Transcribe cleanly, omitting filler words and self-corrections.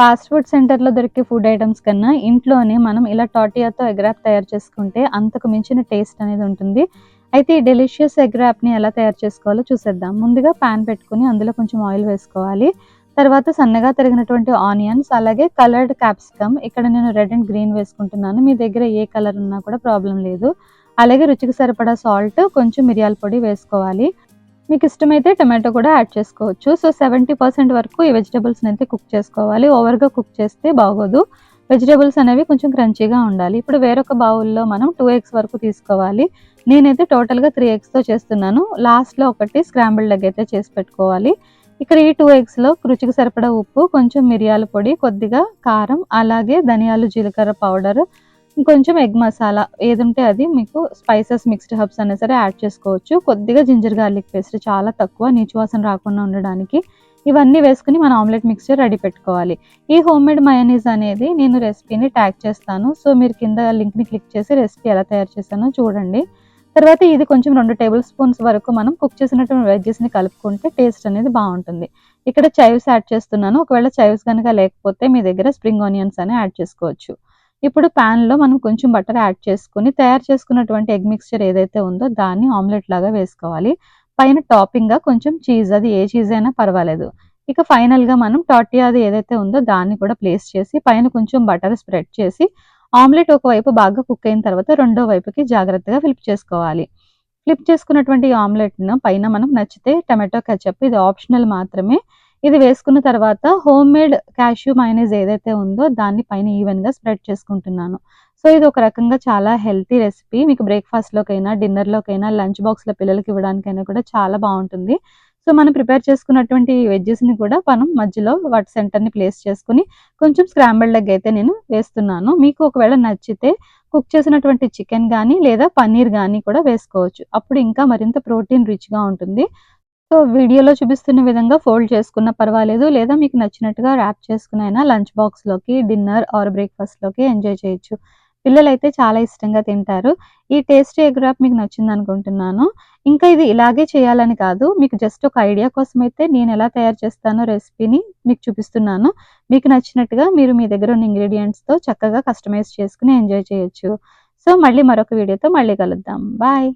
Fast food సెంటర్‌లో దొరికే food items కన్నా ఇంట్లోనే మనం ఇలా టోర్టియాతో ఎగ్ ర్యాప్ తయారు చేసుకుంటే అంతకు మించిన టేస్ట్ అనేది ఉంటుంది. అయితే ఈ డెలిషియస్ ఎగ్ ర్యాప్‌ని ఎలా తయారు చేసుకోవాలో చూసేద్దాం. ముందుగా పాన్ పెట్టుకొని అందులో కొంచెం ఆయిల్ వేసుకోవాలి. తర్వాత సన్నగా తరిగినటువంటి ఆనియన్స్, అలాగే కలర్డ్ క్యాప్సికమ్, ఇక్కడ నేను రెడ్ అండ్ గ్రీన్ వేసుకుంటున్నాను. మీ దగ్గర ఏ కలర్ ఉన్నా కూడా ప్రాబ్లమ్ లేదు. అలాగే రుచికి సరిపడా సాల్ట్, కొంచెం మిరియాల పొడి వేసుకోవాలి. మీకు ఇష్టమైతే టొమాటో కూడా యాడ్ చేసుకోవచ్చు. సో, 70% వరకు ఈ వెజిటబుల్స్‌ని అయితే కుక్ చేసుకోవాలి. ఓవర్‌గా కుక్ చేస్తే బాగోదు. వెజిటబుల్స్ అనేవి కొంచెం క్రంచీగా ఉండాలి. ఇప్పుడు వేరొక బౌల్‌లో మనం 2 ఎగ్స్ వరకు తీసుకోవాలి. నేనైతే టోటల్‌గా 3 ఎగ్స్‌తో చేస్తున్నాను. లాస్ట్‌లో ఒకటి స్క్రాంబుల్డ్ ఎగ్ అయితే చేసి పెట్టుకోవాలి. ఇక్కడ ఈ 2 ఎగ్స్‌లో రుచికి సరిపడా ఉప్పు, కొంచెం మిరియాల పొడి, కొద్దిగా కారం, అలాగే ధనియాలు, జీలకర్ర పౌడర్, ఇంకొంచెం ఎగ్ మసాలా ఏదుంటే అది మీకు స్పైసెస్ మిక్స్డ్ హర్బ్స్ అయినా సరే యాడ్ చేసుకోవచ్చు. కొద్దిగా జింజర్ గార్లిక్ పేస్ట్ చాలా తక్కువ, నీచు వాసన రాకుండా ఉండడానికి. ఇవన్నీ వేసుకొని మన ఆమ్లెట్ మిక్స్చర్ రెడీ పెట్టుకోవాలి. ఈ హోమ్‌మేడ్ మయోనీస్ అనేది నేను రెసిపీని ట్యాగ్ చేస్తాను. సో, మీరు కింద లింక్‌ని క్లిక్ చేసి రెసిపీ ఎలా తయారు చేశానో చూడండి. తర్వాత ఇది కొంచెం 2 టేబుల్ స్పూన్స్ వరకు మనం కుక్ చేసినటువంటి వెజ్జెస్‌ని కలుపుకుంటే టేస్ట్ అనేది బావుంటుంది. ఇక్కడ చైవ్స్ యాడ్ చేస్తున్నాను. ఒకవేళ చైవ్స్ గనక లేకపోతే మీ దగ్గర స్ప్రింగ్ ఆనియన్స్ అని యాడ్ చేసుకోవచ్చు. ఇప్పుడు పాన్‌లో మనం కొంచెం బటర్ యాడ్ చేసుకొని తయారు చేసుకున్నటువంటి ఎగ్ మిక్స్చర్ ఏదైతే ఉందో దాన్ని ఆమ్లెట్ లాగా వేసుకోవాలి. పైన టాపింగ్‌గా కొంచెం చీజ్, అది ఏ చీజ్ అయినా పర్వాలేదు. ఇక ఫైనల్‌గా మనం టోర్టియాది ఏదైతే ఉందో దాన్ని కూడా ప్లేస్ చేసి పైన కొంచెం బటర్ స్ప్రెడ్ చేసి ఆమ్లెట్ ఒకవైపు బాగా కుక్ అయిన తర్వాత రెండో వైపుకి జాగ్రత్తగా ఫ్లిప్ చేసుకోవాలి. ఫ్లిప్ చేసుకున్నటువంటి ఈ ఆమ్లెట్‌ను పైన మనం నచ్చితే టొమాటో కెచప్, ఇది ఆప్షనల్ మాత్రమే. ఇది వేసుకున్న తర్వాత హోమ్‌మేడ్ కాష్యూ మయోనైస్ ఏదైతే ఉందో దాన్ని పైన ఈవెన్‌గా స్ప్రెడ్ చేసుకుంటున్నాను. సో, ఇది ఒక రకంగా చాలా హెల్తీ రెసిపీ. మీకు బ్రేక్‌ఫాస్ట్‌లోకైనా, డిన్నర్‌లోకైనా, లంచ్ బాక్స్‌లో పిల్లలకి ఇవ్వడానికైనా కూడా చాలా బావుంటుంది. సో, మనం ప్రిపేర్ చేసుకున్నటువంటి వెజ్జెస్‌ని కూడా మనం మధ్యలో వాటి సెంటర్‌ని ప్లేస్ చేసుకొని కొంచెం స్క్రాంబుల్డ్ ఎగ్ అయితే నేను వేస్తున్నాను. మీకు ఒకవేళ నచ్చితే కుక్ చేసినటువంటి చికెన్ గానీ, లేదా పన్నీర్ గానీ కూడా వేసుకోవచ్చు. అప్పుడు ఇంకా మరింత ప్రోటీన్ రిచ్‌గా ఉంటుంది. సో, వీడియోలో చూపిస్తున్న విధంగా ఫోల్డ్ చేసుకున్నా పర్వాలేదు. లేదా మీకు నచ్చినట్టుగా ర్యాప్ చేసుకొనైనా లంచ్ బాక్స్‌లోకి, డిన్నర్ ఆర్ బ్రేక్‌ఫాస్ట్‌లోకి ఎంజాయ్ చేయొచ్చు. పిల్లలైతే చాలా ఇష్టంగా తింటారు. ఈ టేస్టీ ఎగ్ ర్యాప్ మీకు నచ్చిందనుకుంటున్నాను. ఇంకా ఇది ఇలాగే చేయాలని కాదు. మీకు జస్ట్ ఒక ఐడియా కోసమైతే నేనెలా తయారు చేస్తానో రెసిపీని మీకు చూపిస్తున్నాను. మీకు నచ్చినట్టుగా మీరు మీ దగ్గర ఉన్న ఇంగ్రీడియెంట్స్‌తో చక్కగా కస్టమైజ్ చేసుకొని ఎంజాయ్ చేయొచ్చు. సో, మళ్ళీ మరొక వీడియోతో మళ్ళీ కలుద్దాం. బాయ్.